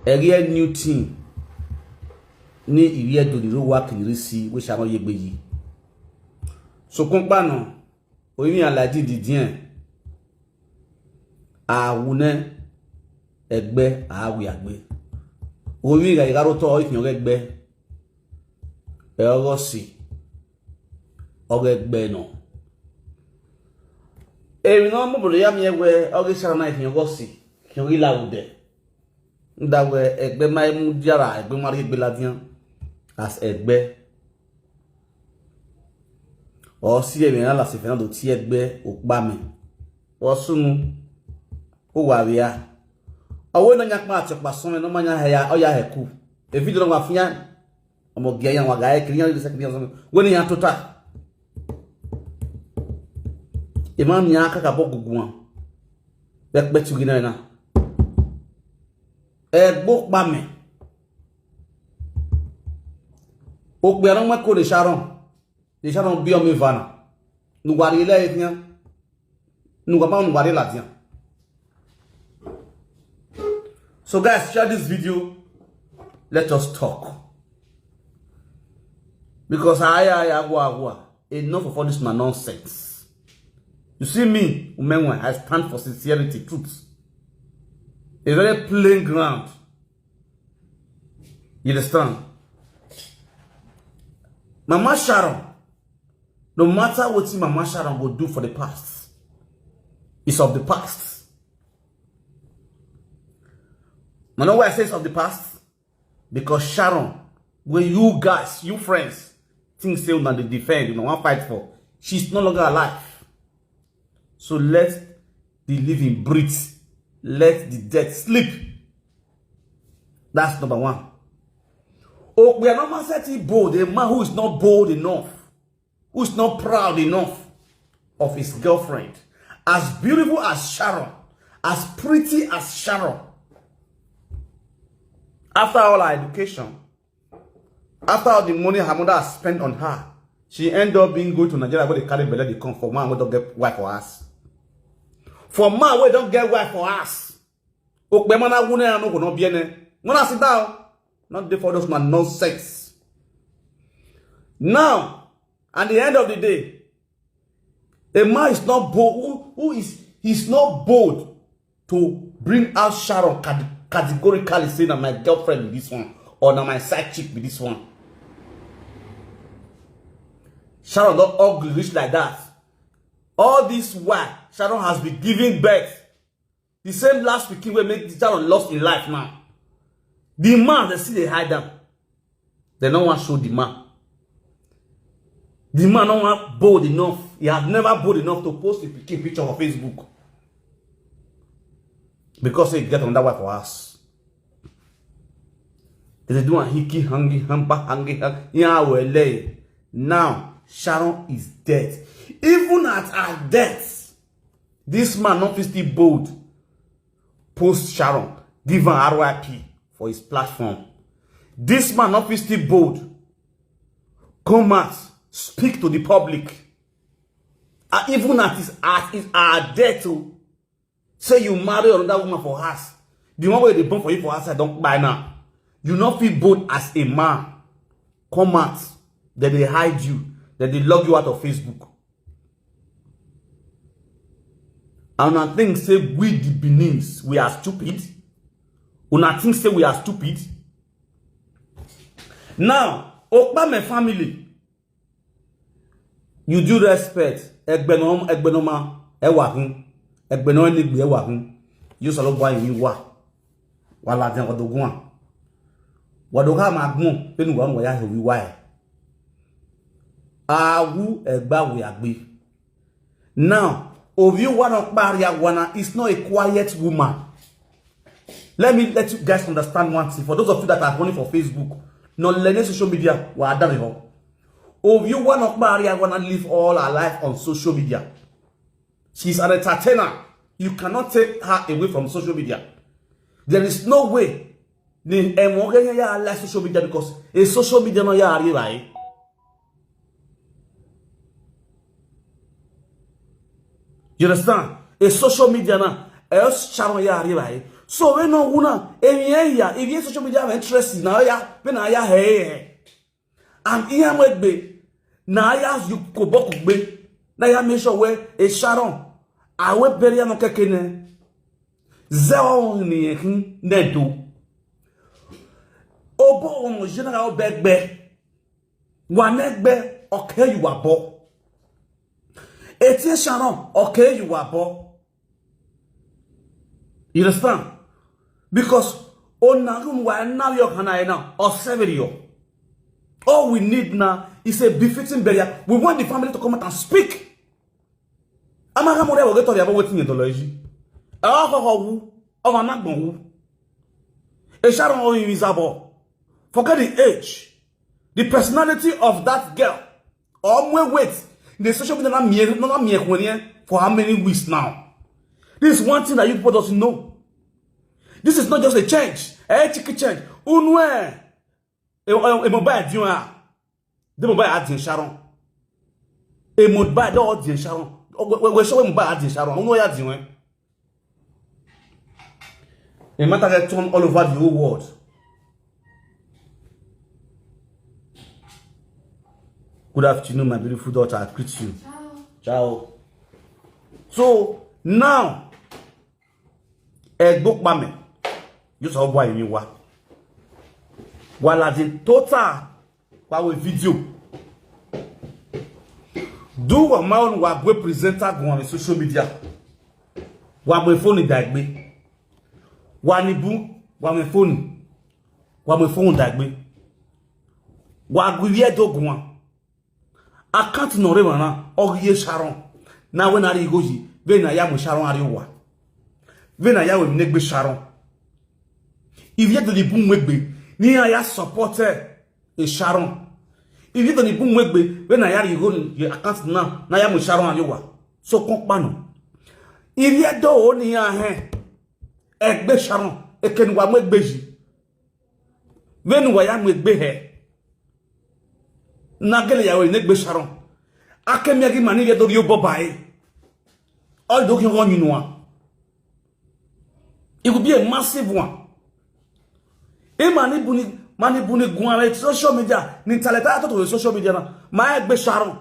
a real new team. Ni iye to the work in risi we Sharon yegbe yi. So kompa no oyin alaji didien a wune egbe a wi agbe. Oyin ga igaro to ifin egbe e ogo si ogegbe no. Emi no mo bodo ya mi egbe ogi Sharon na ifin ogo si ki ori laude. Ndawe egbe mai mu diara egbe mari egbe ladian as egbe o si emi na la se Fernando ti egbe Okpamen o sunu o waria owo no nya pa atopa son no manya ya oya heku e video no afia omo gia yan waga e kriyan de sekriyan so woni ya total imam nya kaka bogugun be pe tu gina na egbo Okpamen o pe ran ma ko de Sharon bi o me vana nu wari le etian nu gba nu wari la tian. So guys, share this video. Let us talk. Because enough of all this nonsense. You see me, Umenwe, I stand for sincerity, truth. A very plain ground. You understand? Mama Sharon, no matter what Mama Sharon will do for the past, it's of the past. You know why I say it's of the past? Because Sharon, when you guys, you friends, think say that they defend, you know, one fight for, she's no longer alive. So let the living breathe. Let the dead sleep. That's number one. Oh, we are not saying bold. A man who is not bold enough, who is not proud enough of his girlfriend, as beautiful as Sharon, as pretty as Sharon. After all her education, after all the money her mother has spent on her, she ended up being going to Nigeria where they carry belly they come for man who don't get wife for us. For man who don't get wife for us. Okpamen na wune no go no biene. Mona sit down. Not there for those man nonsense. Now, at the end of the day, a man is not bold. He's not bold to bring out Sharon categorically saying that my girlfriend with this one or that my side chick with this one. Sharon not ugly rich like that. All this while Sharon has been giving birth. The same last week will make Sharon lost in life now. The man they see they hide them. They don't want to show the man. The man don't want bold enough. He has never bold enough to post a picture on Facebook. Because he get on that way for us. They do a hickey, hangy, hampa, hangy, yeah, well, now Sharon is dead. Even at her death, this man not still bold. Post Sharon, give her RIP for his platform. This man not still bold. Come out, speak to the public. Even at his death, say you marry another woman for us. The one where they born for you for us, I don't buy now. You not feel bold as a man. Come out. Then they hide you. Then they log you out of Facebook. And I think say we the Benins, we are stupid. And I think say we are stupid. Now, Okpamen family, you do respect. Egbenoma, ewahun. Egbeno ni gbe ewahun. You solo boy yin wa. Wala den odogun. Wadoga magun penu wa mo ya he wi wa e. Awu egba we agbe. Now, Ovi Okpamen is not a quiet woman. Let me let you guys understand one thing. For those of you that are running for Facebook, not learning social media, we are done with her. Ovi Okpamen live all her life on social media. She's an entertainer. You cannot take her away from social media. There is no way. Like social media because a social media no ya right. You understand? A social media now, else Sharon ya right. So we no una ya if you social media have interest na ya be na ya he and iya mwegbe na ya you ko boku gbe na ya make sure we e Sharon awe beria no kekene zero ni ekin nedo obo omo general begbe wanegbe okay you are bo etie Sharon okay you are bo. You understand? Because onagum wa now your kana now or severio. All we need now is a befitting burial. We want the family to come out and speak. Amaga more will get to the about waiting in the logy. Oh, I'm not going. A Sharon or invisible. Forget the age, the personality of that girl. Or wait, the social media not me for how many weeks now. This is one thing that you people doesn't know. This is not just a change. A chicken change. Unwe. A mobile diwa. The mobile add in Sharon. A mobile don't add in Sharon. We show mobile add in Sharon. Unwe add in. A matter that turn all over the whole world. Good afternoon, my beautiful daughter. I greet you. Ciao. Ciao. So now, Okpamen. You saw why you were. While at the total power video. Do a man who we presenter on social media. Wa my phone dagbe. Wa ni bu, wa my phone. Wa my phone dagbe. Wa gwiye dogun. I can't know remana ogiye Sharon. Now when I go ji, when I am Sharon ariwa. When I am negbe Sharon. If you don't boom wegbe, ni I supporter a Sharon. If you don't boom wegbe, when I am your account now, na ya Sharon ariwa. So kompano. If you don't ni ya he, egbe Sharon, eken wa wegbeji. When wa ya wegbe he. Nagele ya we negbe Sharon. Akemi agi mani ye do yo bobai. All do you run in. It will be a massive one. E mani buni guare social media ni taleta to social media na ma egbe Sharon.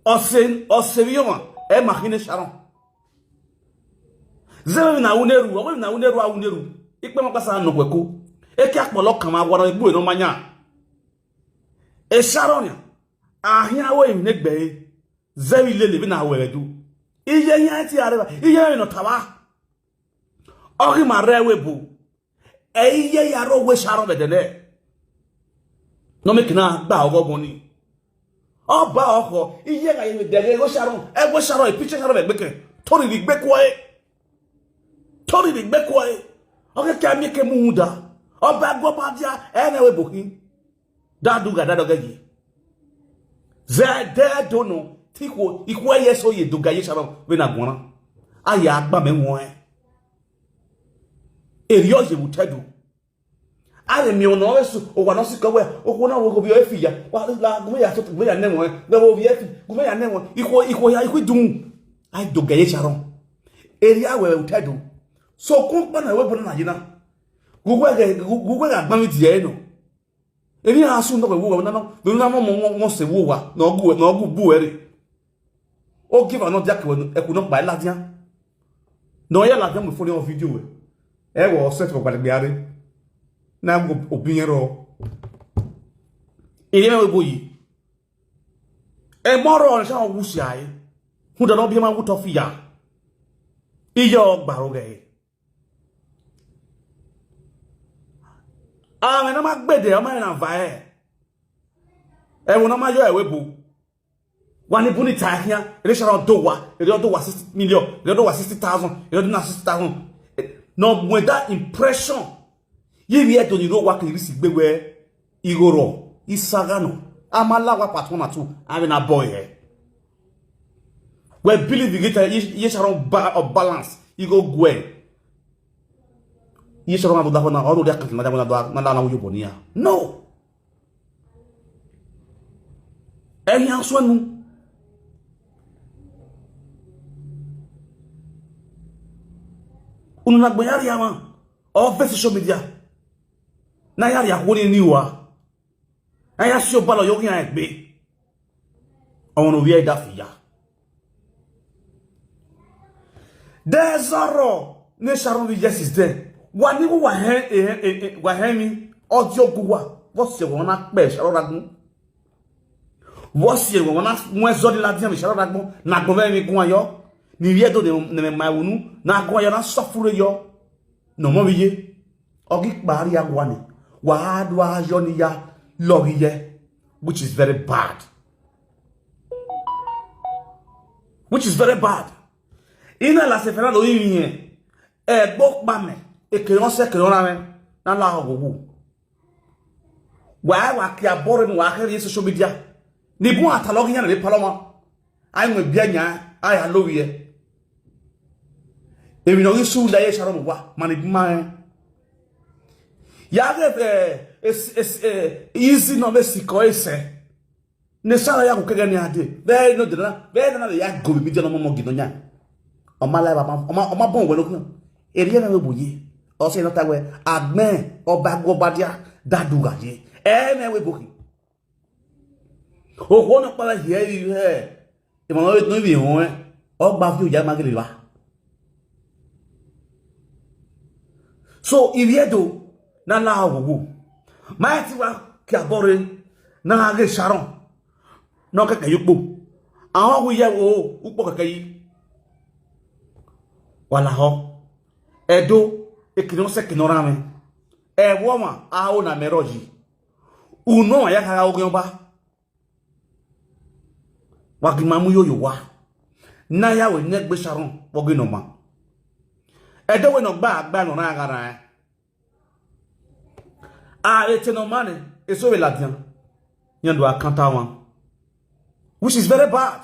Osevion e makine Sharon. Zero na uneru, o na uneru a uneru. Ipe mo pasa no kweko. Eke akpolo kan ma woro igbu no manya. E Sharon ya ahia we negbe zeri lele bi na weredu. Iye yan ti areba, iye no tawa. Ori mare we bu. E iye yaro we Sharon bedene. No make na gba ogogun ni. Oba oko, iye ga ye dele go Sharon, e go Sharon e picture Sharon begbeke. Tori di gbeko e. Tori di gbeko e. Oke ka mi ke muda. Oba go pa dia e na we bokin. Dadu ga dadoga gi. Zede dono tiko ikwe yeso ye doga ye Sharon we na gona. Aya agba me won e. Eriyo je wutedu. Ale mi ono wesu o wa no sika we o na wo go bi o efiya. Wa la gume ya so gume ya nenwo e. Na wo bi efi gume ya nenwo iko ya iko dun. Ai doga ye Sharon. Eriya we wutedu. So kumpa na we bo na yina. Gugwe ga gba mi die no. Eri asu ndo we wo na no mo se wo wa na ogu bu ere. O give another jack we e ku no pa ladian. No ya ladian mo fo ni video we. E wo set ko gbale gbeare. Na go opinion ro. Eri me bo yi. E moro on sha wusi ai. Hu da no bi ma wu to fi ya. Iyo gbaro ge. Ah, na ma gbede o ma na va e. E wona ma yo ewe bu. Wani bu ni ta hia, e Sharon do wa 60 million, e do wa 60,000, e do na 60,000. No when that impression. Ye wi e do ni ro wa ke risi gbewe igoro, isagano. Amala wa part 1 and 2, I na boy here. We believe you get ye Sharon balance, you go gwe. Ye Sharon do na all do that na wo yobonia. No. Any answer no. Ununa gbenyari ama. Or social media. Na yari ya kwoni niwa. Na ya sio balo yogi ya ekbe. Ono wiye dafiya. There's a ne Sharon yes is there. Wani wa hemi audio guwa. What's your one be Sharon agun? What's your one mwezo di la diam Sharon agun? Na gbe mi gun ayo. Ni wiye do ne ma wunu na gun ayo na sofure yo. No mo wiye. Ogi bari agwani. Wa adu ayo ni ya logiye, which is very bad. Which is very bad. Ina la sefera lo yin bok ba me e ke on se ke on me na la ogu wa ki abore ni wa kere social media ni bu atalogi yan le paloma ai mo bianya ai alowie e bi no isu da ye Sharon wa mani ma ya ge easy no me siko ese ne sala ya ku kege ni ade be no de na ya go bi de no mo gido nya Oma bon we no eri na we boye o se no ta we agben oba gobadia daduga ye na we boki o ko no pa ye e mo no bi ho o gba fi o ja magele wa so iviedo na la ogu ma ti wa ki abore na ge Sharon no keke yupo awon wu ye wo upo keke yi wala ho edo ekino se kinorame woma aho na meroji uno ya ka ogun ba wagimamu yoyo wa na ya we negbe Sharon wogino ma edo we no gba no na agara eteno mane eso we ladian nyando akanta wan which is very bad.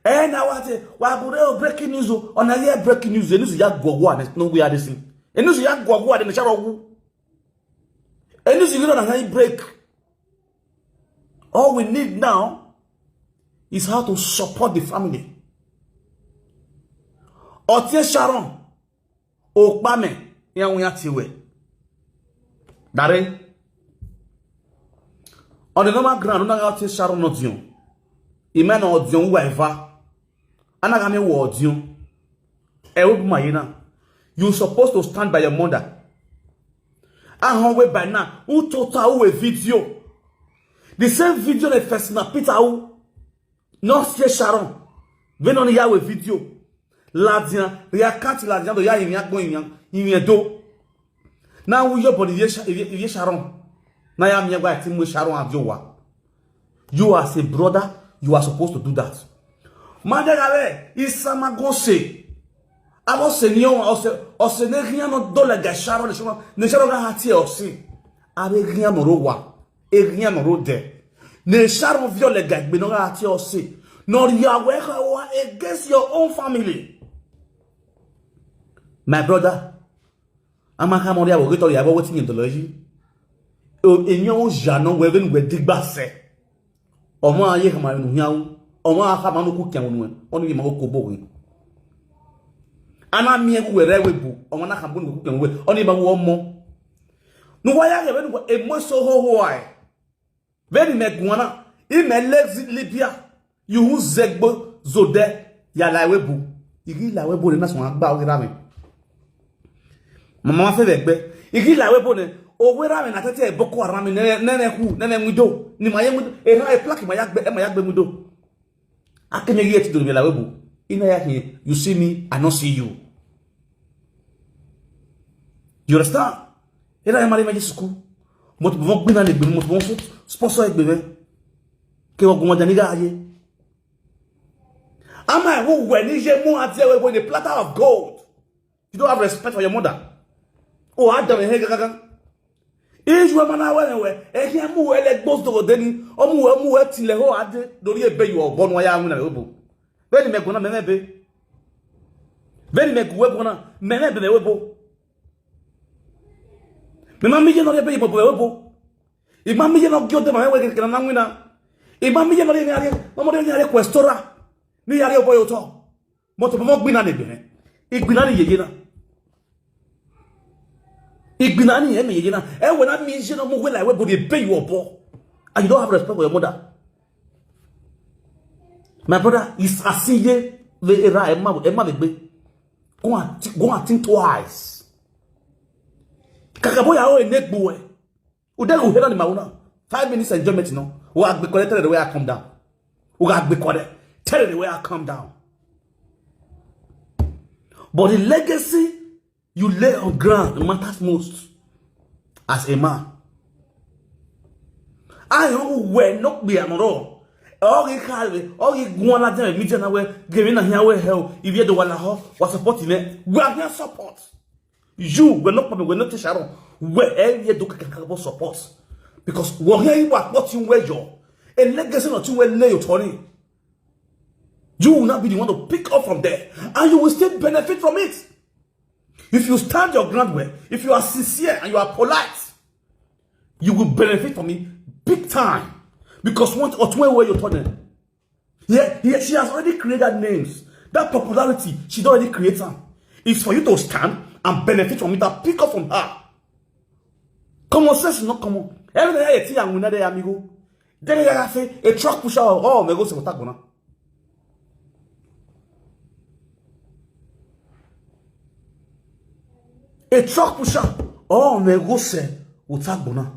Now what breaking news on a year breaking news news ya gogwa no we are this thing. News ya gogwa de Sharon. News you don't have break. All we need now is how to support the family. Otie Sharon Okpamen ya we atiwe. Dare on the normal ground no Otie Sharon no dion. Imena odion wa eva anaga me wo odion you supposed to stand by your mother ahon we by now who total we video the same video the first na Peter who no see Sharon when on ya we video ladian ya cat ladian do ya yin agbon yin do now we your body ye Sharon na ya me gba ti mo Sharon adiowa you as a brother you are supposed to do that. Madagale isamagose. Abo senyo ose ne rien no dole ga Sharon ne Sharon ga hati ose. Abe rien no rowa. E rien no rode. Ne Sharon viole ga gbe no ga hati ose. No ya we against your own family. My brother, amaka mo ya wo to ya bo wetin yin doloji. O enyo jano we ven we digba se. Omo aye kama nu hiawo omo aka ma no ku kian nu onu ye ma ko bo we ana mi ewu were webu omo na ka bo nu ku kian we onu ba wo mo nu wa ya ge be nu emo so ho ai very megwana I me legs libia you zegbo zode ya la webu igi la webu le na so agba o ra mi mama fe begbe igi la webu ne o we ra mi na tete boko haram nene mudo ni ma yemu e ha e plaki ma yagbe mudo akeme yeti do la webu ina ya here you see me I not see you understand era e mari ma jisuku mo to bo gbina le gbe mo to so sponsor egbe me ke ogun mo jani ga aye ama who we ni je mu ati e we the platter of gold you don't have respect for your mother o adam e he gaga Ejwa mana wewe ehia mu wele gbosto deni omu we tile ho ade lori ebe yo obonu ya anu na webo beni megona memebe beni megwebona memebe na webo mema mije no ebe ibo webo ima mije no gyo de ma wewe kena na nwina ima mije no ni ari mo de ni ari questora ni ari obo yo to mo to mo gbina ne be igbina ni yeye na Igbinani eme yena. And when I mean you know more like we pay you up, and you don't have respect for your mother. My brother is asiye the era Emma be. Go and think twice. Kakaboya o neck boy. Udego hela ni mauna. 5 minutes enjoyment no. We have be collected the way I come down. We have be collected. Tell the way I come down. But the legacy you lay on ground matters most as a man. I will not be another. All you carry, all you go on at the meeting away, giving a here hell. If you do want to was supporting it, we are here support. You will not probably will not teach Sharon where you do capable support. Because we're here watching where you're a legacy or two will lay your Tony. You will not be the one to pick up from there, and you will still benefit from it. If you stand your ground well, if you are sincere and you are polite, you will benefit from it big time. Because one or two where you're turning. Yeah, she has already created names. That popularity, she's already created. It's for you to stand and benefit from it and pick up from her. Common sense is not common. Every day I see a winner there, amigo. Then I say a truck pusher. Oh, me go se botar. A truck pusher. Oh, me go se botar.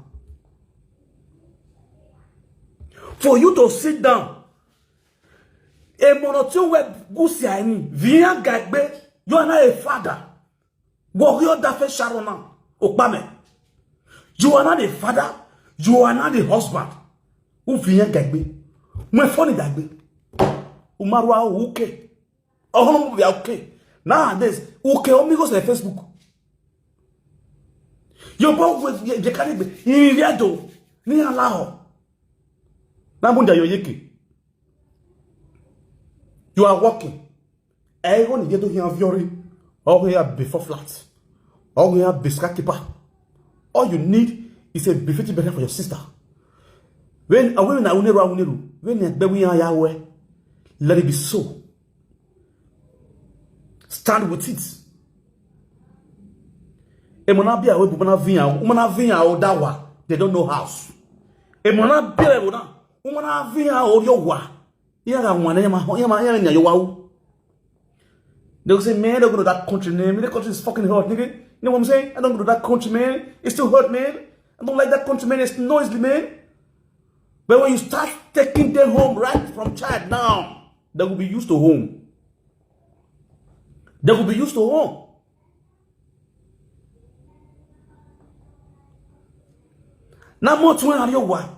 For you to sit down, a monotone web goosey any via gagbe, you are not a father. Warrior dafe Sharon Okpamen. You are not a father, you are not a husband. Who via gagbe? My funny gagbe. Umarwa okay. Oh, we are okay. Nowadays, okay, amigos on Facebook. You're both with the Caribbean, in Riado, near Lao. You are walking. Everyone get to hear fury. All we have before flat. All we have biscuit keeper. All you need is a befitting better for your sister. When a woman when Yahweh, let it be so. Stand with it. They don't know house. Umana via or your wa. They'll say, man, I don't go to that country, man. That country is fucking hot, nigga. You know what I'm saying? I don't go to that country, man. It's too hot, man. I don't like that country, man. It's noisy, man. But when you start taking them home right from child now, they will be used to home. They will be used to home. Now more to are your wife.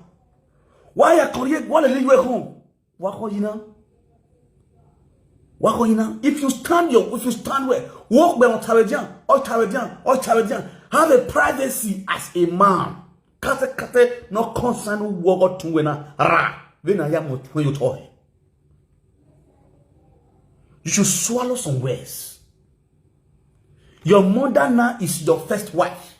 Why are you want to leave you at home? What you know? What you know? If you stand where, walk by on Tarajan, have a privacy as a man. Kate, no concern walk to wena ra. When I am when you toy. You should swallow some words. Your mother now is your first wife.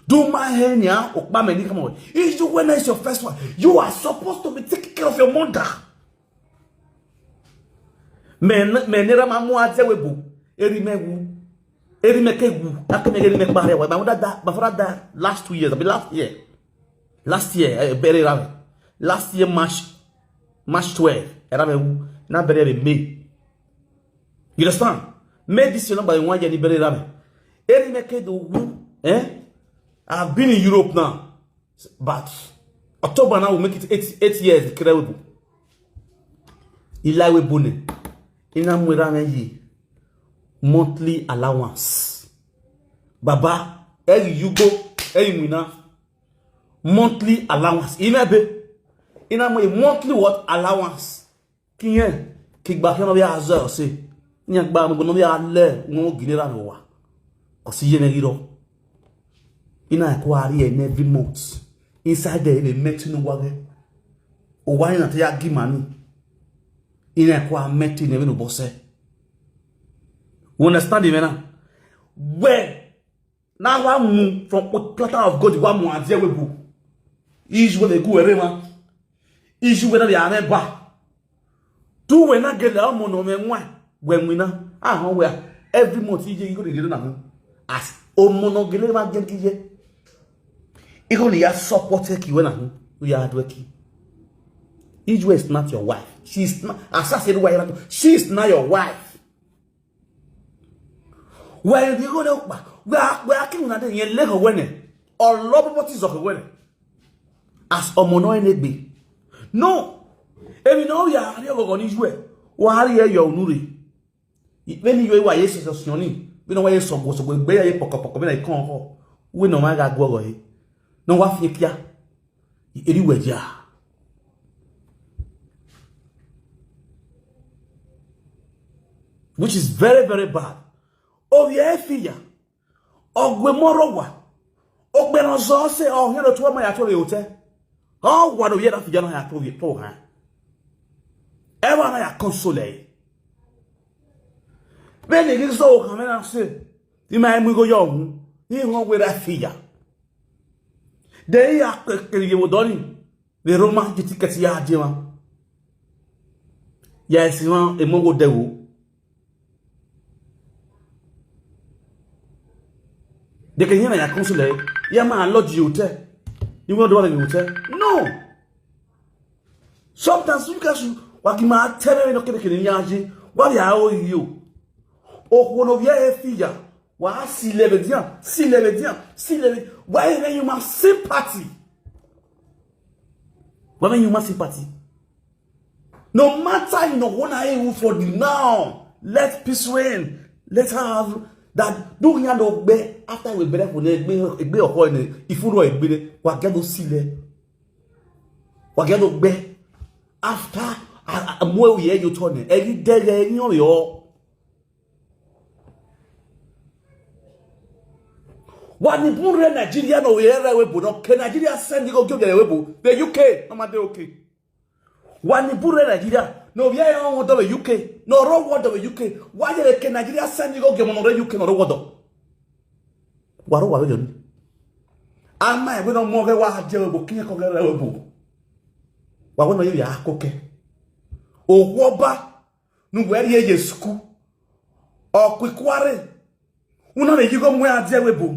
Do my hair now, Okpamen, come on. If you when it's your first one, you are supposed to be taking care of your mother. Menera mamu azewebu, erimegu, erimekegu, akemegerimeg barewa. My mother died last 2 years. I mean last year, very rare. Last year March 12. Now very May. You understand? May this year by 1 year, very rare. Erimekegu, I've been in Europe now, but October now will make it 8 years. Incredible. Ilawe bone. Monthly allowance. Baba, you go, monthly allowance. A monthly what allowance? Kick back on the other say. Nyagba no be ale no ginera no wa. Osi yenegiro. Ina kwari en every month. Inside there they met no wage. O why na ya give money. Ina kwa met never no bosse. You understand me now? Where now one from platter of God one more there we go. Is where they go erema. Is where they are ba. Do we not get the money when we now where every month you go to get as O monogele ma genkiye. Even ya support ki when ahu. We are working. Ijwe is not your wife. She is not assassin wife. She is not your wife. When you go there, we are king na de yen lego wene. Or love properties of wene. As omono enegbe. No. Emi no ya ari ogogo ni ijwe. Wa ari ye yo nuri. When you wa yes sosioni. We no wa yes sogo gbe ya ye pokopoko me na ikon ho. We no ma ga gwo yi. No wa fi pia. Eri weja. Which is very, very bad. Oh, yeah, fia. Oh, we morowa. Oh, when I saw say, oh, here to my actual hotel. Oh, what do you have to get on her to her? Ever I console. When it is so, come and say, the man will go young. He won't with a fia. They are done. The Roman tickets yard, yes, you want a mongo devil. They can hear my consulate. Yeah, man, lodge you tell. You want to do you tell? No. Sometimes you can walk my tell me no can yaji. What I owe you? Oh, one of your figure. Why see Levedian? See Levedian? See Levedian? Why then you must sympathy? Why you must sympathy? No matter you know what I will for the now. Let peace reign. Let her have. That do you know be after we better for egbe oko ni ifuro egbe wa get do sile wa get do be after mo we you turn every day ni o yo wa ni bure Nigeria no we we bo no ke Nigeria send go give we bo the UK no matter okay wa ni bure Nigeria no we are on the UK no ro what the UK why the ke Nigeria send go give on the UK no ro what waro wa yo ni ama we no mo ke wa je we bo kin ko gere we bo wa wo no ye ya koke owo ba nu we ri ye school okwikware una le yigo mu ade we bo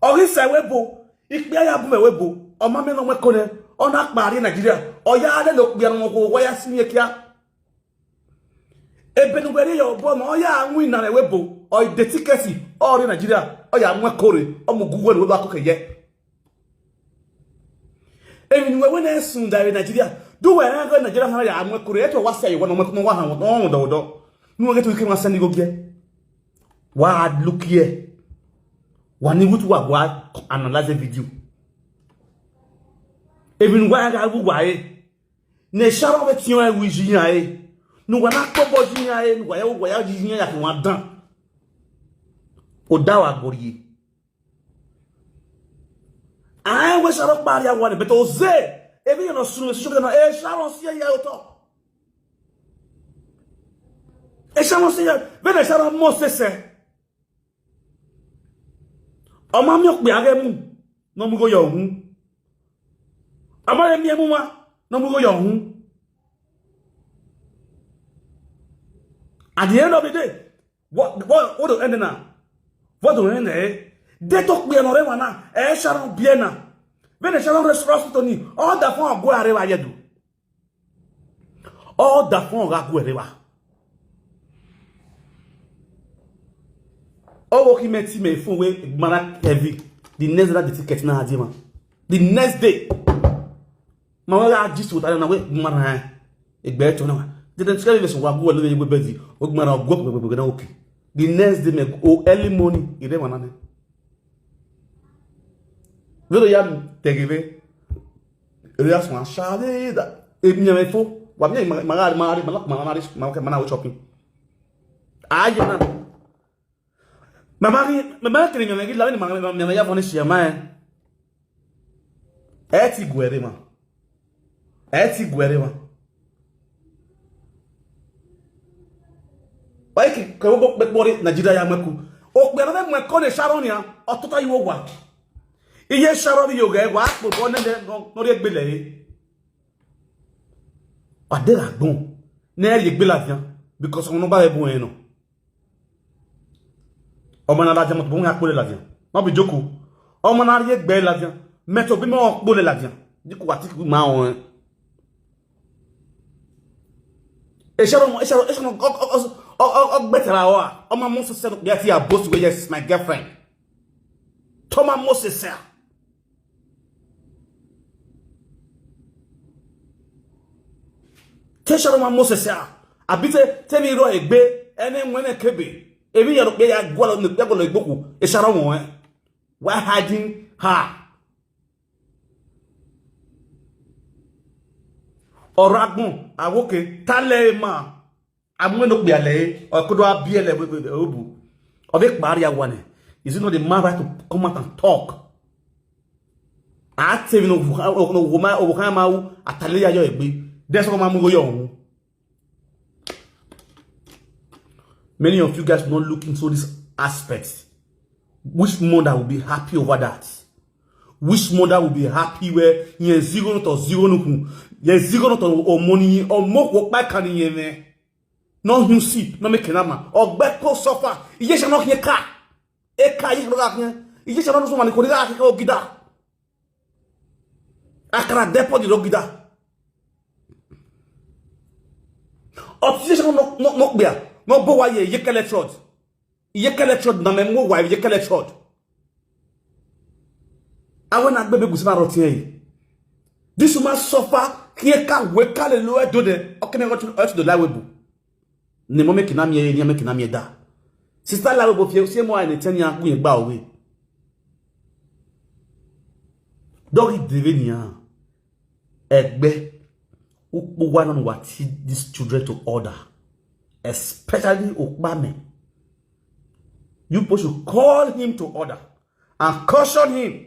orisa we bo ipe ya bu me we bo o ma me no we ko ne ona pari Nigeria oya ale lo pe an ko wo ya sini kia ebe nu we ri yo bo no oya anwu ina le we bo o de ticket ori Nigeria oya nwe kore o mu gugu we ba ko ke ye emi nu we na sun da Nigeria do we na go Nigeria ha ya nwe kore e to wa say wo no wa ha wo do nu we to ke ma send go ge wa look here wani wutu wa analyze video even wa ga bu wa e ne Sharon we ti wa wi jiyan e nu wa na pobo jiyan e nu wa ya jiyan ya ke wa dan o da wa gori ai we Sharon pa ya wa ne beto ze e bi no sunu so no e Sharon si ya o to e Sharon si ya be na Sharon mo sese o ma mi o pe are mu no mu go yo hun amare mi emu ma no mu go yo hun at the end of the day what do end na what do end de to pe no re wa na e Sharon biena be na Sharon restaurant to ni all da fun agbo are wa yedu all da fun ga agbo are wa oh okay meti me phone we mana heavy the next day the ticket na adima the next day ma wa just with na we mana egbe to na didn't tell me so wa go le be di o mana go na okay the next day me go early morning ire mana ne velo ya tegeve ria so shade da e mi me fo wa mi ma shopping aje na Mama kiri nyame gila ni mama ya foni shema eti gwere ma wai ki ko bo bori Nigeria ya maku o pe na me ko le Sharon ya otuta yiwo gwa iye Sharon yo ga gwa po bo ne no re gbele yi ade la gbon ne re gbele afian because on no ba e bon e no Omo na ladian mo to nga pole ladian. Ma bi joko. Omo na rie gbe ladian. Me to bi mo pole ladian. Di ko ati ku ma on. E Sharon better wa. Omo mo so se get here boss go yes my girlfriend. Toma mo se se. Te Sharon mo se se. Abite te mi ro egbe ene nwene kebe. Ebi ya rokbe ya gwala no pe golo igboku. E Sharon won. Why hiding her? Oragun awoke talema amweno pe ale okodo abiele obu obe pari awane. Is it not the man right to come out and talk? I tell you no woman over ma atale ya yo egbe. There's some man go yo. Many of you guys not looking into this aspect. Which mother will be happy over that? Which mother will be happy where you zero not or zero no you zero not or money or more work back can you me? No you see, no make nama or back ko suffer. You just not here car. E car you you just not so many ko ga ka ogida. Akara depot the ogida. Obsession no bia. No bo wa ye kele trod. Ye kele trod na memo wa ye kele trod. I want to be Gusma Rotier. This woman suffer, here can wake up the lower do the okay, I to the liable. Nemo make Namie, near making Namie da. Sister Labo, if you see more in 10 years, we bow away. Doggy Divinia, Egbe, who one on what these children to order, especially Okpamen. You should call him to order and caution him.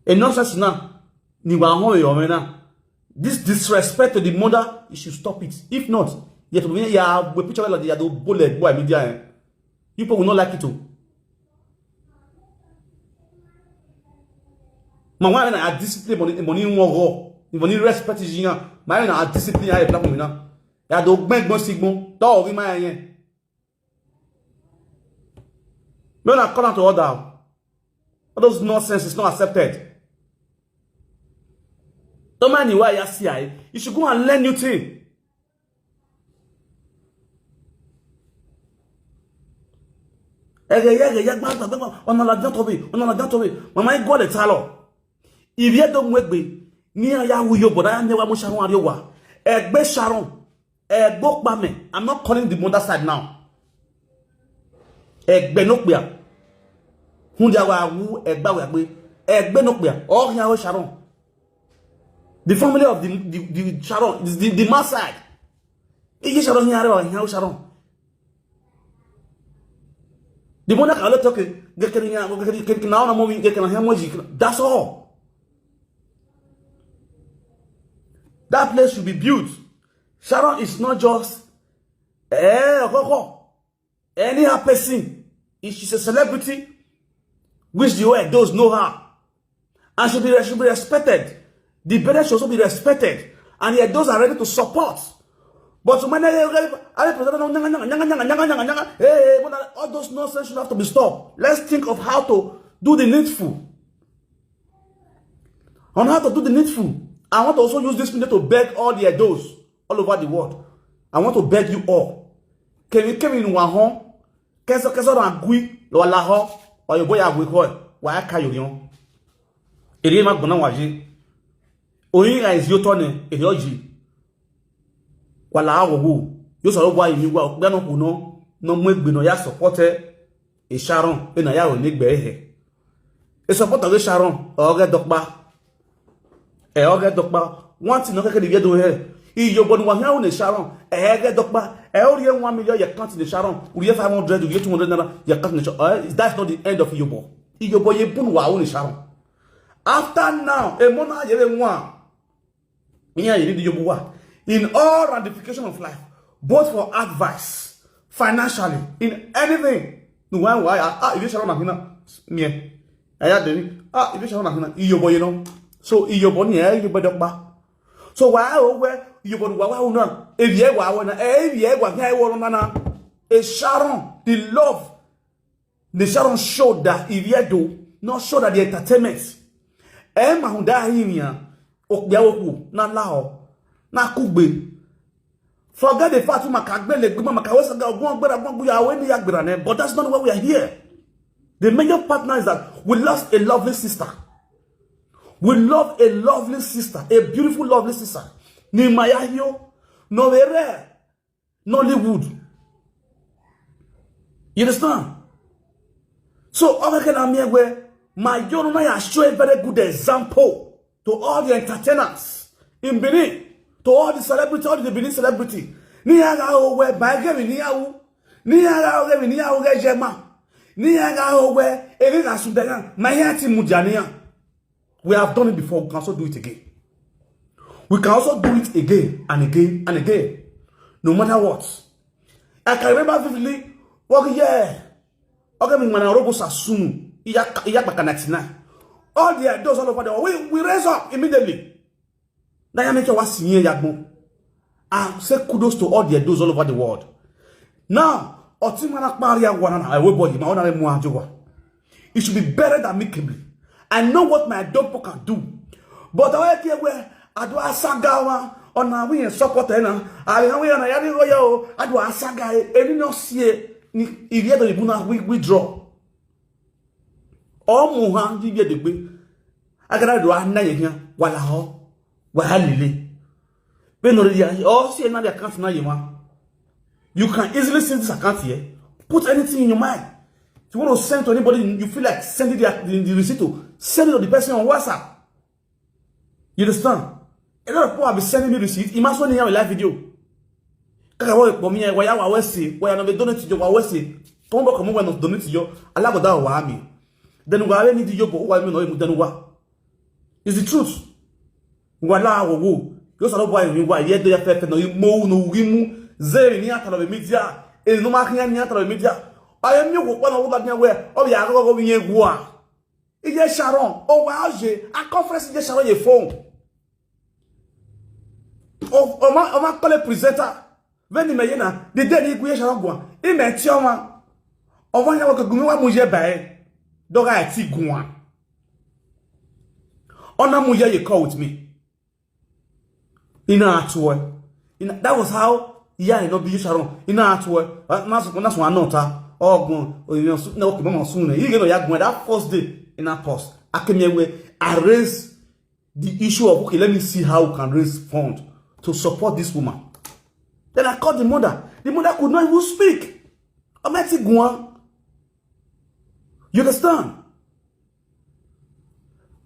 And not such now, this disrespect to the mother, you should stop it. If not, you have to picture like the bullet boy media. People will not like it too. My wife and I discipline money more money respect is here. My wife and I discipline I black women. I don't make more signal. Dog in my hand. When I call out to order, all those nonsense is not accepted. Don't mind why you see. You should go and learn new thing. On a Mama, go the talo. If you don't wake me, near Yahu, but I never much around your wa. Egbe Sharon, Egbo Okpamen. I'm not calling the mother side now. Egbe Nokbia. Hunjawa wu Egba Wagbe. Egbe Nokbia. All Yahu Sharon. The family of the Sharon, the man side. Ige Sharon Yahu Sharon. The one that I talk that's all. That place should be built. Sharon is not just any person. She's a celebrity, which the world does know her, and should be respected. The parents should also be respected, and yet those are ready to support. But all those nonsense should have to be stopped. Let's think of how to do the needful. On how to do the needful. I want to also use this minute to beg all the adults all over the world. I want to beg you all. Can you come in one home? Keso angui lo la ho or your boy agui ho wa ka yo yon. Eri ma gbona waje. Oyin ga is yo tone e yoji. Wala awo yo so gba imi gba gbe no kuno no mu egbe no ya support e Sharon e na ya o ni gbe ehe. E support of Sharon oge dokpa. E oge dokpa want no keke di do he. Iyo bonu wa hia o ne Sharon e oge dokpa e ori 1 million ye count in Sharon, ori 500 ori 200 naira ye count in Sharon. That's not the end of Iyobo. Iyobo ye bunu wa o ne Sharon. After now e mo na ye le nwa. Miya ye di Iyobo wa. In all ramifications of life, both for advice, financially, in anything. No one why if you shall not me. I had if you shall not Iyobo, you know. So Iyobo ni Iyobo dokba. So why where Iyobo wa una if ye wa na if ye wa na a Sharon, the love The Sharon showed that if you do not show that the entertainment. Mahunda hinia okbiawoku na lao na kugbe. Forget the fact makagbele guma makawesa ga ogun agbera gbogbo ya we ni agbera ne, but that's not why we are here. The major partner is that we lost a lovely sister. We love a lovely sister, a beautiful lovely sister. Ni Mayahio, no Vere, Nollywood. You understand? So my Jonah show a very good example to all the entertainers in Benin, to all the celebrities, all the Benin celebrity. Niaga owe bagemi niawu, niaga owe niawu gejema, niaga owe eviga sudanya, mayati mujania. We have done it before. We can also do it again. We can also do it again and again and again, no matter what. I can remember vividly. Okay, yeah. Okay, me when I robo sasunu. All the adults all over the world, we raise up immediately. Now you make your was yagbo. And say kudos to all the adults all over the world. Now, it should be better than amicably. I know what my adult can do. But I do a saga on our way and support and I do a saga and no see if you don't withdraw. All Muhan give you the way. I gotta do a night here while I hope. While Lily. When all see another account now you want. You can easily send this account here. Put anything in your mind. If you want to send to anybody, you feel like sending the receipt to send it to the person on WhatsApp. You understand? A lot of people have been sending me receipts. Imagine when you have a live video. Kaka wa me wa ya wa wese, wa ya no be donate to your wa wese. Come back come when donate to your Allah go that wa me. Then we are need your bo wa me no mu then wa. It's the truth. Wala wo. You so boy we wa ye do ya fefe no mo no wimu zeri ni atalo media. E no ma kan ni atalo media. I am you one of that where oh yeah go we egwu a. Ije Sharon, oh wa je, a conference ije Sharon ye phone. O ma call presenter. When me na the day ni Sharon go. E me ti o ma. O wa ya wo gumi wa mu je bae. Doga ati gun. Ona mu ye call with me. Ina atwo. That was how yeah no be Sharon. Ina atwo. Na so anota. Ogun na Okpamen soon. You know that first day in our post. I raised the issue of okay, let me see how we can raise funds to support this woman. Then I called the mother. The mother could not even speak. You understand?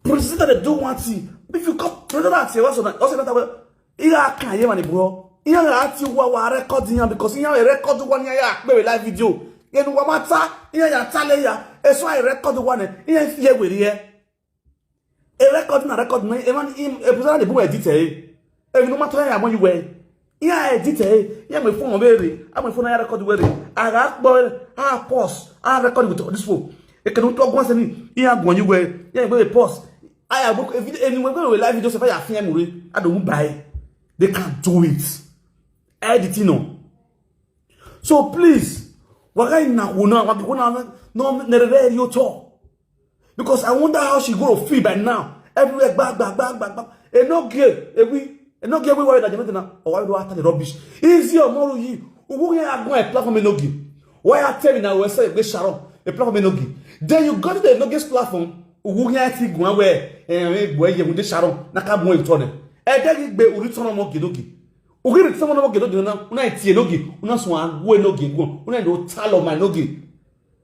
President do one thing. If you call president say what's that? Also that way. Iya kan ye mani bro. Iya ati wa recording because iya record one ya live video. Yen wa mata iya ya tale ya. Eso I record one. Iya fie we here. E record na record me. E man e president de bu edit e. E no matter ya mo you we. Iya edit e. Ya me phone obere. A me phone ya record we. Aga gbo pause. I record with this phone. E can talk once ni. Iya gbo you we. Ya go pause. I book a video anyway we live video so far ya fie mu I don't buy. They can't do it. Editing no. So please, why now? No, radio talk. Because I wonder how she go to feel by now. Everywhere back. And no give we worry that you're not or why do I tell the rubbish? Easy or more you. Who are going to platform no give? Why I tell you now we say Sharon a platform no give. Then you got to the no give platform. Who are think go where boy you with Sharon na ka mo itone. Edegi gbe uriton mo gidogi. Ugiri tsomo no gidogi na una tie nogi, una so agwe nogi go. Una do talo my nogi.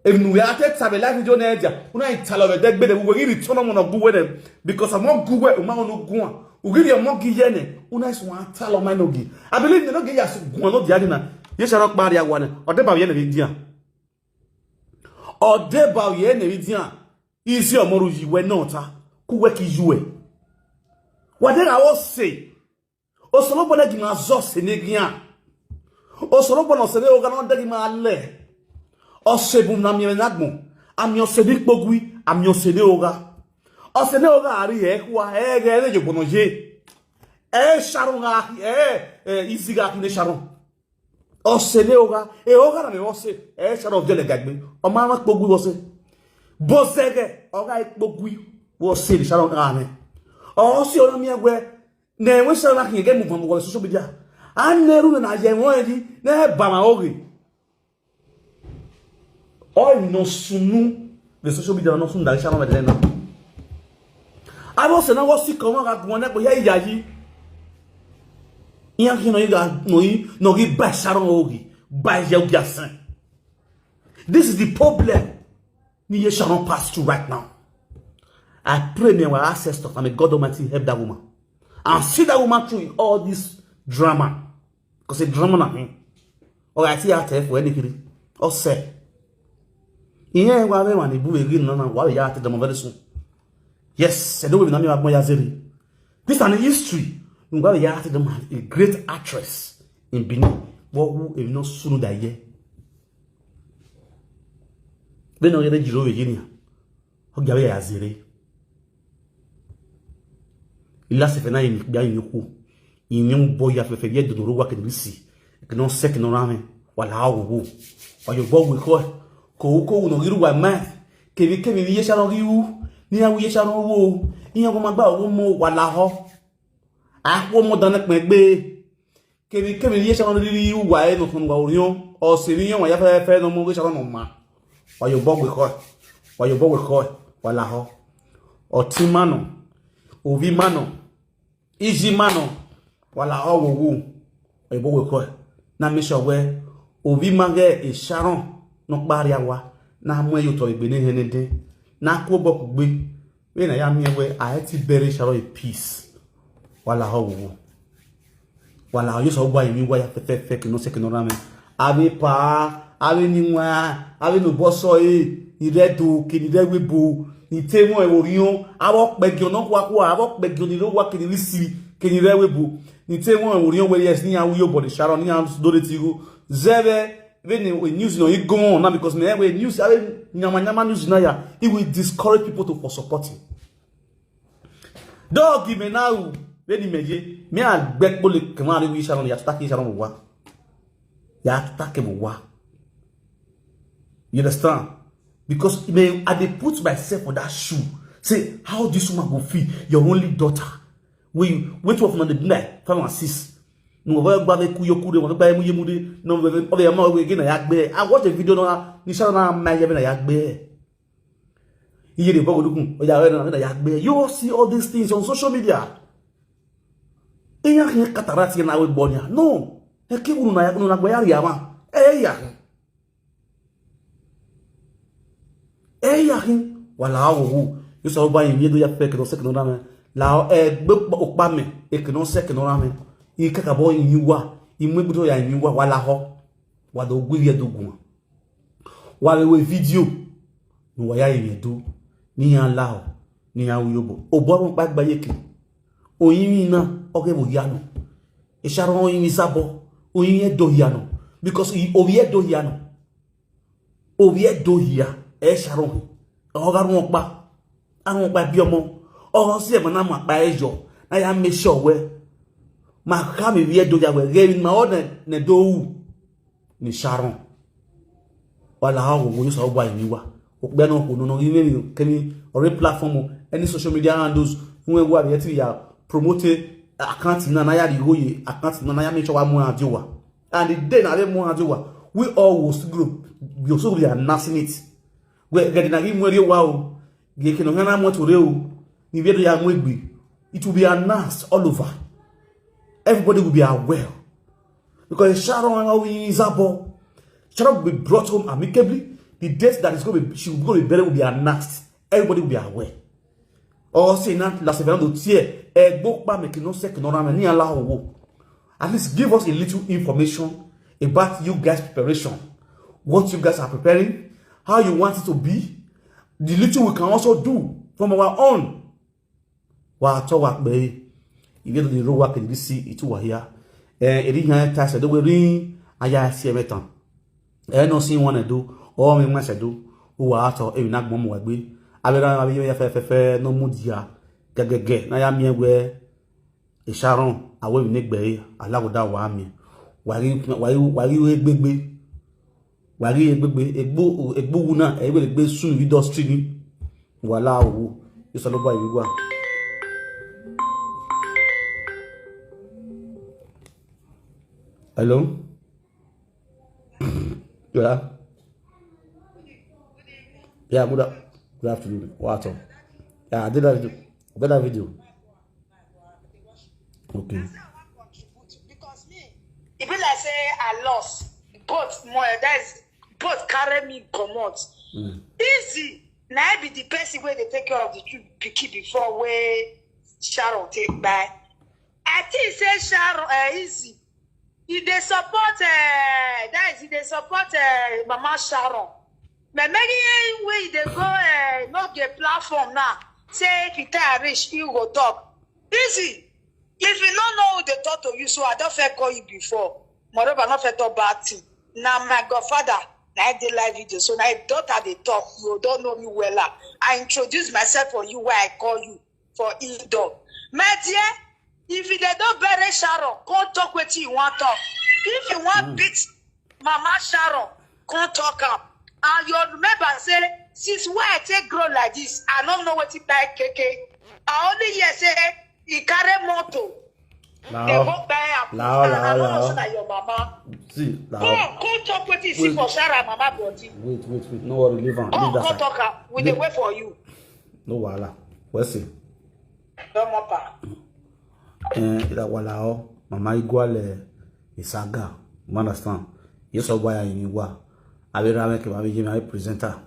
Even we ate tabe live video na eja. Una talo be degbe de ugiri tsono mo no guwe dem because among guwe uma no guwa. Ugiri mo giyene, una so talo my nogi. I believe the nogi ya so guwa no dia na. Ye Sharon Okpamen ya wane. Odeba ye na dia. Odeba ye na dia. Isi omoru yiwe nota. Kuwe ki yiwe. Whatever I was say, Osolobo na gima zose negia. Osolobo no sebe ogana ndagi ma le. Osebu na mi nagmo. Ami osedi pogui, ami osedi oga. Osedi oga ari ekwa ege le jobono je. Sharon ga iziga ki ne Sharon. Osele oga e oga na me wose e Sharon of Jele gagbe o ma pogui wose bosege oga pogui wose Sharon ame o si ona mi egwe na enwe Sharon na kinge move on go social media aneru na je won di na ba ma oge o no sunu the social media no sunu da Sharon medele na abo se na wo si kan ga gun na po ya iyayi This is the problem Ni Sharon pass through right now. I pray may our ancestors and may God Almighty help that woman. And see that woman through all this drama. Because it's drama na him. Or I see her for anything. Or say. Yes, I don't even know this is an history. A great actress in Benin. What will not soon die? Then I get Jiro Virginia. How Gary Azere. Il a se fait naïf bien une coup. Il n'y a un boy à faire faire de nous voir que nous ici. Que non sait que nous ramène. Voilà où. Or your boy will call. Koko no giru wa man. Kemi ye Sharon riu. Ni a ye Sharon wo. Ni a ko ma gba wo mo wala ho. Ah wo mo dan pe gbe. Kemi ye Sharon riu wa e no fun wa orion. O se ri yan wa ya fe no mo Sharon no ma. Or your boy will call. Or your boy will call. Wala ho. O ti mano. Ovi mano. Iji mano. Wala ho wo wo. Or your boy will call. Na me sure we Ovi mage e Sharon no bari awa na mu eyo to igbe ni henede na ko bokugbe we na ya mi ewe a ti bury Sharon in peace wala ho wala yo so gba yin wa ya fe ki no se ki no rame abi pa abi ni wa abi no boso iredo ki ni degwebo ni temo e orion abo pegio no kwa abo pegio ni lo wa ki ni si ki ni rewebo ni temo e orion we yes ni awu body Sharon ni am do de tigo zebe when we news you go on now because me news nyama news na ya it will discourage people to for supporting dog me now when meje me agbek bole kan ari wi Sharon ya take Sharon wa ya take wa you understand because me I dey put myself on that shoe say how this woman go feel your only daughter we wait for the night 5 and 6 no ba gba ku yoku de won gba emu yemude no be ma we again na ya gbe I watch a video na ni Sharon na ma ye na ya gbe iye de bogodukun o ya we na ya gbe you see all these things on social media iya hin katarati na we bonya no e ki uru na ya no na gba ya ri ama ya hin wala wo you so ba yin yedo ya fe ke no se ke no na me la gbe Okpamen e ke no se ke no na me ikakabo yiwa imwebuto ya yiwa wala ho wado gwi edogun wale we video no wa ya yedo ni yan lao ni yan yobo obo pa gba yeke oyin na oke bo yano e Sharon oyin sabo oyin edo yano because obi edo yano obi edo ya e Sharon o ga run pa awon pa bi omo o si e mo na ma pa ejo na ya make sure we ma kami wie do ya we gave ma order ne do ni Sharon wala ha wo yo so gba yin wa o pe no ko no email kemi or platform any social media handles we wa be ti ya promote account na ya di hoye account na ya make sure wa mu ajowa and the day na be mu ajowa we all was group we also be announcing it we get na gi mu re wa o ge kino na mo to re o ni be do ya mu egbe it will be announced all over. Everybody will be aware because Sharon will be brought home amicably. The date that is going to be she will be buried will be announced. Everybody will be aware. Or say not la seven tier at least give us a little information about you guys' preparation, what you guys are preparing, how you want it to be, the little we can also do from our own. You get the work in this it was here. Eri han ta se do we rin aya se metan. No sin one do or me ma se do o wa ato e na gbon mo gbe. Abera abi ya fe no mudia gegege na ya mi egwe e Sharon awe mi negbe alagoda wa mi. wari egbegbe. Wari egbo wuna e we gbe sun industry ni. Wala owo. Yo lo boy we wa. Hello? Yeah. Yeah, good afternoon. What's up? Yeah, I did that video. Okay. Because me, it be like say I lost. Both more that's both carry me come out. Easy. Now I be the person where they take care of the picky before where Sharon take by. I think say Sharon easy. If they support they support Mama Sharon. But maybe way they go not get platform now. Say if you tell rich, you go talk. Easy. If you don't know who they talk to you, so I don't feel call you before. Moreover, not feel talk bad thing. Now my godfather, now I did live video. So now if daughter they talk, you don't know me well. I introduce myself for you where I call you for indoor. My dear, if they don't bury Sharon, come talk with you want talk. If you want beat Mama Sharon, come talk up. And you remember say, since why I take grow like this, I don't know what it like KK. I only hear say he carry motor. They won't buy up. I don't know that your mama. See, come talk with you. See for Sharon, Mama body. Wait. No worry, leave on. Come talk up. We dey wait for you. No wala. What's it? Don't mapa. Ila wala Mama igual isaga. You understand? Yes, so why you wa. I will make a presenter.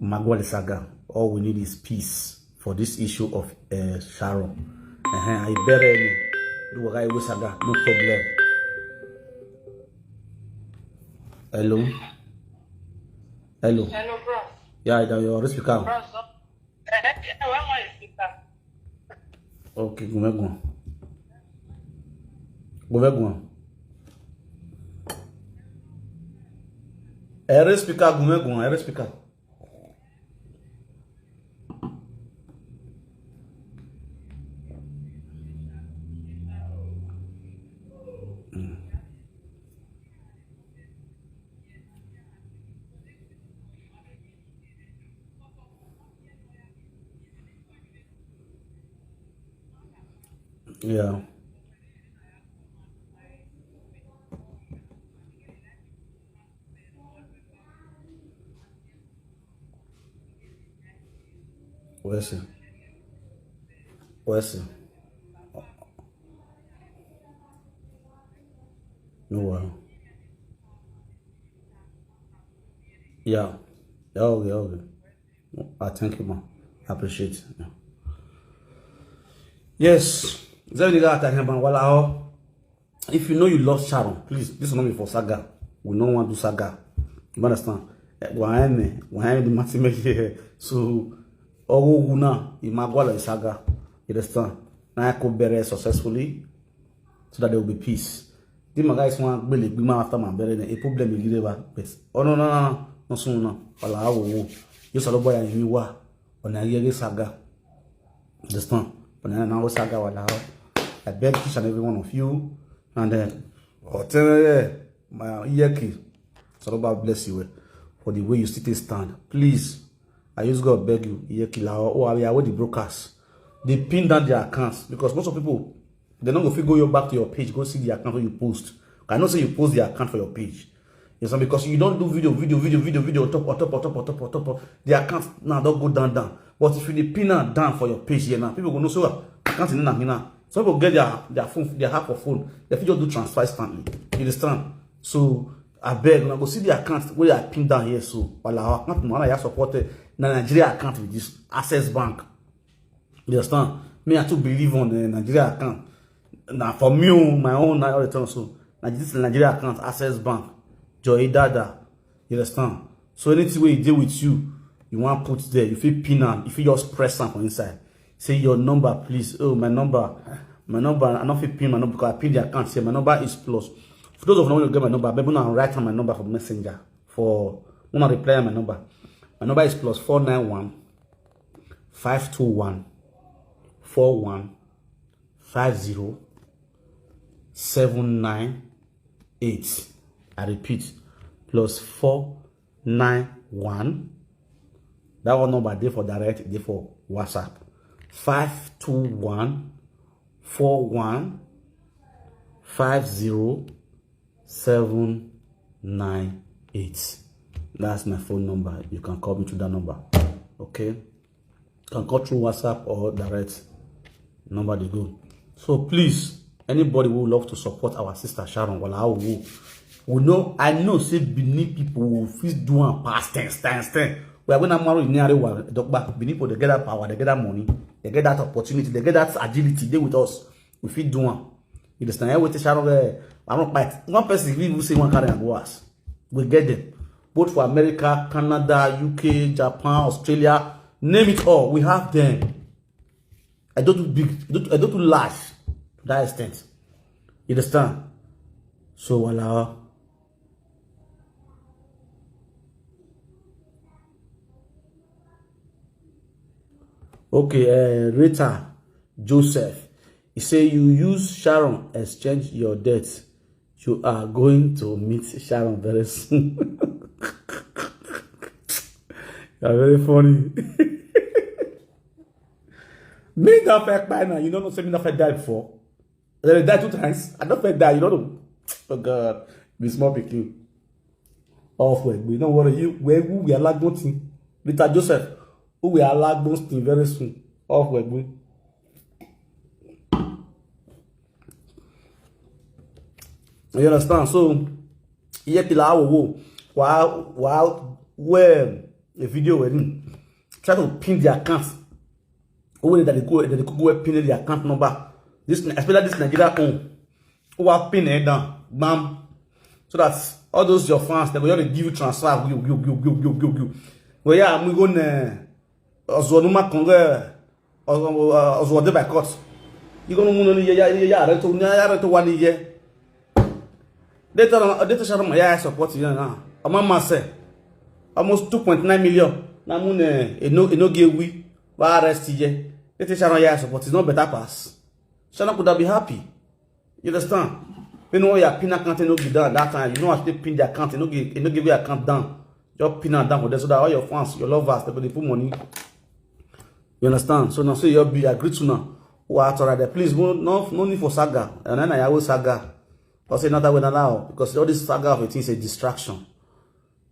Magwale Saga. All we need is peace for this issue of Sharon. I better do what I was Saga. No problem. Hello. Hello, bro. Yeah, you're speaker. Bro, okay, go. Ere speaker gumegun, ere speaker. Yeah. Where's it? No wow. Yeah. Okay. I thank you, man. I appreciate it. Yeah. Yes. If you know you lost Sharon, please, this is not me for saga. We don't want to do saga. You understand? Why the mathematics so Oguna Imagwala saga. You understand? Now I could bury successfully so that there will be peace. The guys want really big man after my burying a problem in Gileva. Oh no sooner. You saw the boy and you were on a year saga. Understand? But now saga wala. I beg each and every one of you and then my yeki. So God bless you for the way you still stand. Please. I use God beg you, we are the brokers. They pin down their accounts because most of people they're not gonna go back to your page, go see the account where you post. I know say you post the account for your page. Yes, because you don't do video on top. The account now don't go down. But if you pin down for your page here now, people gonna know so account in now. Some people get their phone, their app of phone, they just do transfer instantly. You understand? So I beg now go see the account where I pin down here. So while our account now I supported Nigeria account with this Access Bank. You understand? Me, I too believe on the Nigeria account. Now for me, my own all the time. So this Nigeria account, Access Bank, Joy Dada. You understand? So anything where you deal with you want to put there. If you pin on, if you just press something inside, say your number, please. Oh, my number. I don't feel pin my number because I pin the account. Say my number is plus. For those of you who don't get my number, maybe now write on my number for Messenger. For when I reply on my number. My number is plus 491 521 41 50 79 I repeat, +491. That one number there for direct, there for WhatsApp. 521 41 50798. That's my phone number. You can call me to that number. Okay? You can call through WhatsApp or direct number they go. So please, anybody who would love to support our sister Sharon, we know, I know, say Benin people will feel doing past tense. Well, when I'm married in Benin people, they get that power, they get that money, they get that opportunity, they get that agility. They with us, we feel doing. You understand? I wait to Sharon. I don't fight. One person will say one carry and go us. We get them. Both for America, Canada, UK, Japan, Australia, name it all. We have them. I don't do big, I don't do large to that extent. You understand? So voila. Okay, Rita Joseph. He say you use Sharon, exchange your debts. You are going to meet Sharon very soon. You're very funny. Me not fact by now. You don't know say me not fact die before. I died 2 times. I don't fact die. You don't know. Oh God, be small picking. Off way. We don't worry you. Where we are like nothing. Rita Joseph. Who we are like boasting very soon. Off way. You understand? So, here while where a video wedding, try to pin the account. Who that they go pin the account number. This, especially this Nigeria own. Who are pin it down, bam. So that all those your fans they will give you transfer. You. Well, yeah, I'm going to Ozonuma Congress Ozwade by court. You gonna to 1 year. Data Sharon my support you now. A mama say almost 2.9 million. Now moon no give we arrest ye. Data Sharon support is not better pass. Sharon could be happy. You understand? You know your pin account no be done that time. You know I still pin the account, no give your account down. Just pin it down for them so that all your fans, your lovers, they put money. You understand? So now say you'll be agreed to now. Please no need for saga. And then I will saga. I'll say another way now because all this saga of it is a distraction.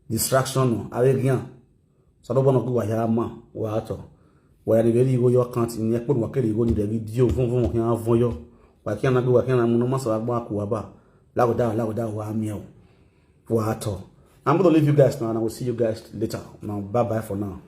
Distraction, again. So I don't want to go here, man. Where the very go your account in your put work, you go to the video, voyo. Why can't I go? I can't. I'm no master. I'm going to go. Lagoda, meow. I'm going to leave you guys now, and I will see you guys later. Now, bye bye for now.